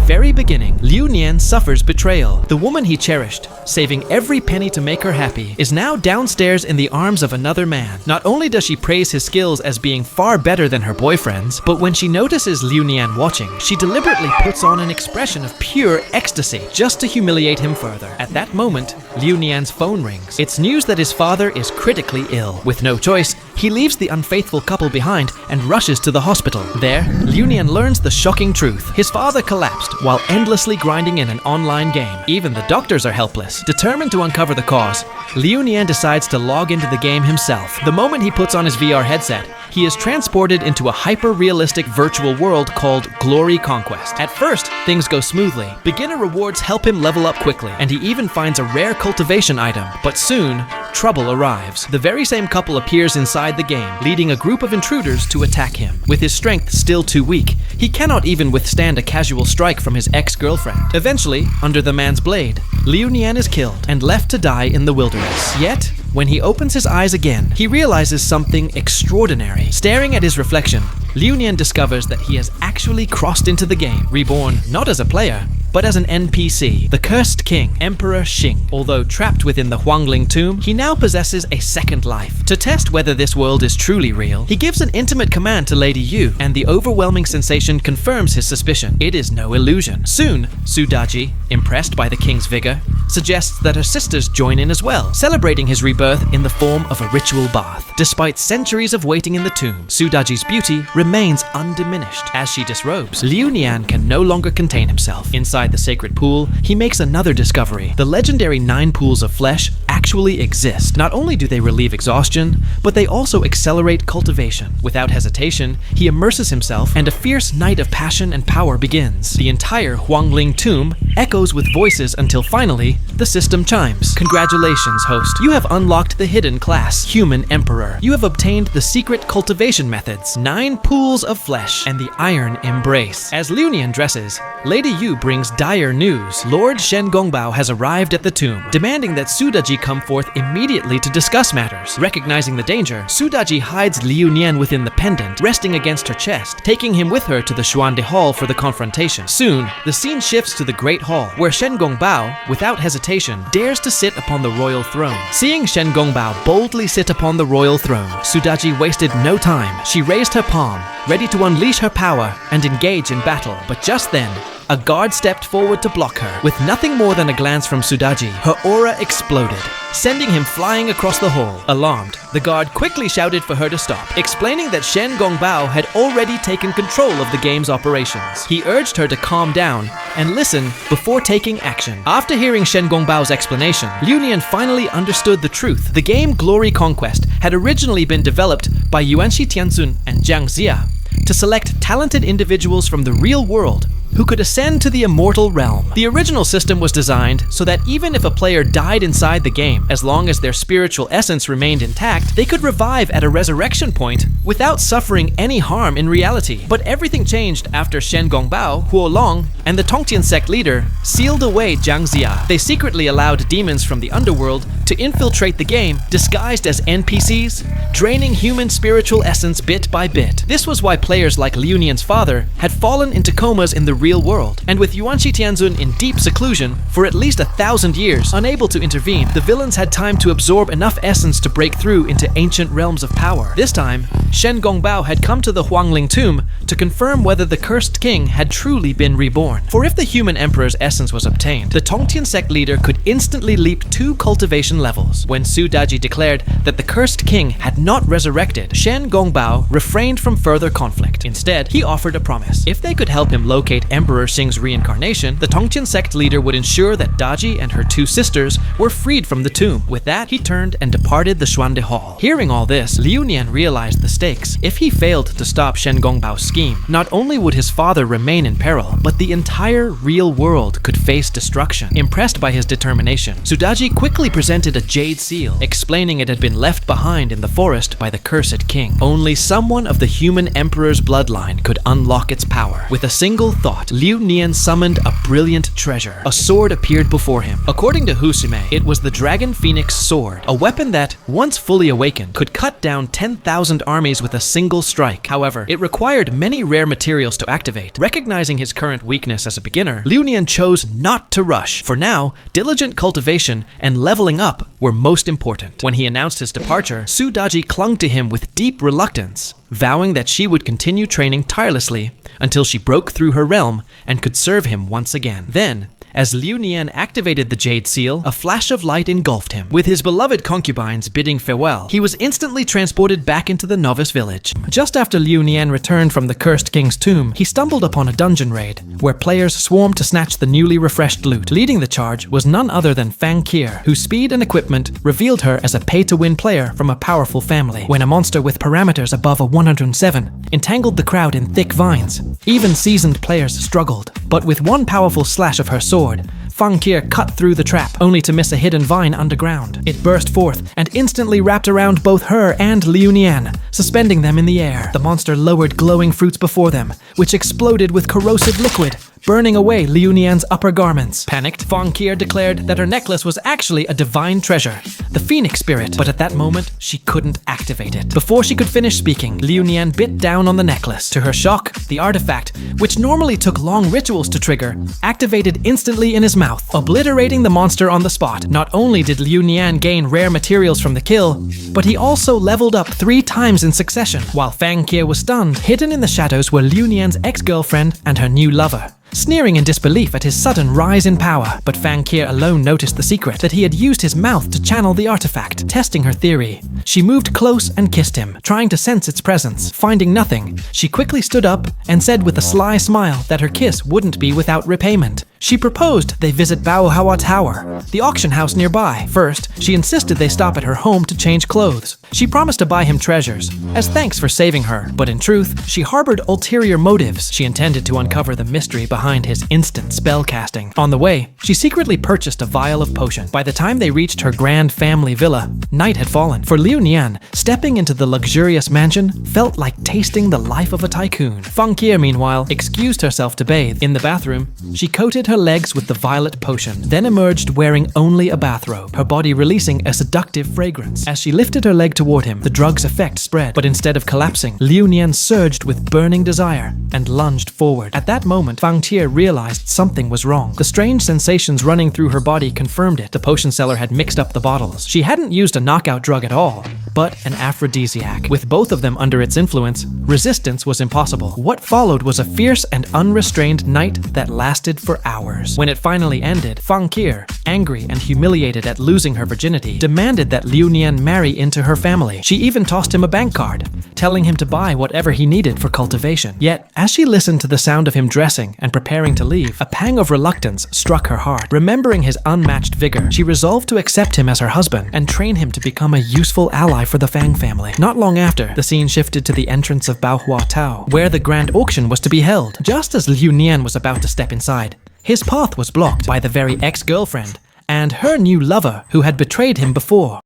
very beginning, Liu Nian suffers betrayal. The woman he cherished, saving every penny to make her happy, is now downstairs in the arms of another man. Not only does she praise his skills as being far better than her boyfriend's, but when she notices Liu Nian watching, she deliberately puts on an expression of pure ecstasy just to humiliate him further. At that moment, Liu Nian's phone rings. It's news that his father is critically ill. With no choice, he leaves the unfaithful couple behind and rushes to the hospital. There, Liu Nian learns the shocking truth. His father collapsed while endlessly grinding in an online game. Even the doctors are helpless. Determined to uncover the cause, Liu Nian decides to log into the game himself. The moment he puts on his VR headset, he is transported into a hyper-realistic virtual world called Glory Conquest. At first, things go smoothly. Beginner rewards help him level up quickly, and he even finds a rare cultivation item. But soon, trouble arrives. The very same couple appears inside the game, leading a group of intruders to attack him. With his strength still too weak, he cannot even withstand a casual strike from his ex-girlfriend. Eventually, under the man's blade, Liu Nian is killed and left to die in the wilderness. Yet, when he opens his eyes again, he realizes something extraordinary. Staring at his reflection, Liu Nian discovers that he has actually crossed into the game, reborn not as a player, but as an NPC, the Cursed King, Emperor Xing. Although trapped within the Huangling tomb, he now possesses a second life. To test whether this world is truly real, he gives an intimate command to Lady Yu, and the overwhelming sensation confirms his suspicion. It is no illusion. Soon, Su Daji, impressed by the king's vigor, suggests that her sisters join in as well, celebrating his rebirth in the form of a ritual bath. Despite centuries of waiting in the tomb, Su Daji's beauty remains undiminished. As she disrobes, Liu Nian can no longer contain himself. Inside the sacred pool, he makes another discovery. The legendary 9 pools of flesh actually exist. Not only do they relieve exhaustion, but they also accelerate cultivation. Without hesitation, he immerses himself, and a fierce night of passion and power begins. The entire Huangling tomb echoes with voices until finally, the system chimes. Congratulations, host. You have unlocked the hidden class, Human Emperor. You have obtained the secret cultivation methods, 9 pools of flesh, and the Iron Embrace. As Liu Nian dresses, Lady Yu brings dire news. Lord Shen Gongbao has arrived at the tomb, demanding that Su Daji come forth immediately to discuss matters. Recognizing the danger, Su Daji hides Liu Nian within the pendant, resting against her chest, taking him with her to the Xuande Hall for the confrontation. Soon, the scene shifts to the Great Hall, where Shen Gongbao, without hesitation, dares to sit upon the royal throne. Seeing Shen Gongbao boldly sit upon the royal throne, Su Daji wasted no time. She raised her palm, ready to unleash her power and engage in battle. But just then, a guard stepped forward to block her. With nothing more than a glance from Su Daji, her aura exploded, sending him flying across the hall. Alarmed, the guard quickly shouted for her to stop, explaining that Shen Gongbao had already taken control of the game's operations. He urged her to calm down and listen before taking action. After hearing Shen Gongbao's explanation, Liu Nian finally understood the truth. The game Glory Conquest had originally been developed by Yuanxi Tianzun and Jiang Xia to select talented individuals from the real world who could ascend to the immortal realm. The original system was designed so that even if a player died inside the game, as long as their spiritual essence remained intact, they could revive at a resurrection point without suffering any harm in reality. But everything changed after Shen Gongbao, Huo Long, and the Tongtian sect leader sealed away Jiang Xia. They secretly allowed demons from the underworld to infiltrate the game disguised as NPCs, draining human spiritual essence bit by bit. This was why players like Liu Nian's father had fallen into comas in the real world, and with Yuanxi Tianzun in deep seclusion for at least 1,000 years, unable to intervene, the villains had time to absorb enough essence to break through into ancient realms of power. This time, Shen Gongbao had come to the Huangling tomb to confirm whether the cursed king had truly been reborn. For if the human emperor's essence was obtained, the Tongtian sect leader could instantly leap 2 cultivation levels. When Su Daji declared that the cursed king had not resurrected, Shen Gongbao refrained from further conflict. Instead, he offered a promise. If they could help him locate Emperor Xing's reincarnation, the Tongtian sect leader would ensure that Daji and her 2 sisters were freed from the tomb. With that, he turned and departed the Xuande Hall. Hearing all this, Liu Nian realized the stakes. If he failed to stop Shen Gongbao's scheme, not only would his father remain in peril, but the entire real world could face destruction. Impressed by his determination, Su Daji quickly presented a jade seal, explaining it had been left behind in the forest by the cursed king. Only someone of the human emperor's bloodline could unlock its power. With a single thought, Liu Nian summoned a brilliant treasure. A sword appeared before him. According to Husime, it was the Dragon Phoenix sword, a weapon that, once fully awakened, could cut down 10,000 armies with a single strike. However, it required many rare materials to activate. Recognizing his current weakness fierceness as a beginner, Liu Nian chose not to rush. For now, diligent cultivation and leveling up were most important. When he announced his departure, Su Daji clung to him with deep reluctance, vowing that she would continue training tirelessly until she broke through her realm and could serve him once again. Then, as Liu Nian activated the Jade Seal, a flash of light engulfed him. With his beloved concubines bidding farewell, he was instantly transported back into the novice village. Just after Liu Nian returned from the Cursed King's tomb, he stumbled upon a dungeon raid, where players swarmed to snatch the newly refreshed loot. Leading the charge was none other than Fang Qier, whose speed and equipment revealed her as a pay-to-win player from a powerful family. When a monster with parameters above a 107 entangled the crowd in thick vines, even seasoned players struggled. But with one powerful slash of her sword, Fang Qier cut through the trap, only to miss a hidden vine underground. It burst forth and instantly wrapped around both her and Liu Nian, suspending them in the air. The monster lowered glowing fruits before them, which exploded with corrosive liquid, burning away Liu Nian's upper garments. Panicked, Fang Qier declared that her necklace was actually a divine treasure, the Phoenix Spirit, but at that moment, she couldn't activate it. Before she could finish speaking, Liu Nian bit down on the necklace. To her shock, the artifact, which normally took long rituals to trigger, activated instantly in his mouth, obliterating the monster on the spot. Not only did Liu Nian gain rare materials from the kill, but he also leveled up 3 times in succession. While Fang Qier was stunned, hidden in the shadows were Liu Nian's ex-girlfriend and her new lover, sneering in disbelief at his sudden rise in power. But Fang Qier alone noticed the secret, that he had used his mouth to channel the artifact. Testing her theory, she moved close and kissed him, trying to sense its presence. Finding nothing, she quickly stood up and said with a sly smile that her kiss wouldn't be without repayment. She proposed they visit Baohua Tower, the auction house nearby. First, she insisted they stop at her home to change clothes. She promised to buy him treasures, as thanks for saving her, but in truth, she harbored ulterior motives. She intended to uncover the mystery behind his instant spell casting. On the way, she secretly purchased a vial of potion. By the time they reached her grand family villa, night had fallen. For Liu Nian, stepping into the luxurious mansion felt like tasting the life of a tycoon. Fang Qier, meanwhile, excused herself to bathe. In the bathroom, she coated her legs with the violet potion, then emerged wearing only a bathrobe, her body releasing a seductive fragrance. As she lifted her leg toward him, the drug's effect spread, but instead of collapsing, Liu Nian surged with burning desire and lunged forward. At that moment, Fang Qier realized something was wrong. The strange sensations running through her body confirmed it. The potion seller had mixed up the bottles. She hadn't used a knockout drug at all, but an aphrodisiac. With both of them under its influence, resistance was impossible. What followed was a fierce and unrestrained night that lasted for hours. When it finally ended, Fang Qier, angry and humiliated at losing her virginity, demanded that Liu Nian marry into her family. She even tossed him a bank card, telling him to buy whatever he needed for cultivation. Yet, as she listened to the sound of him dressing and preparing to leave, a pang of reluctance struck her heart. Remembering his unmatched vigor, she resolved to accept him as her husband and train him to become a useful ally for the Fang family. Not long after, the scene shifted to the entrance of Baohua Tower, where the grand auction was to be held. Just as Liu Nian was about to step inside, his path was blocked by the very ex-girlfriend and her new lover who had betrayed him before.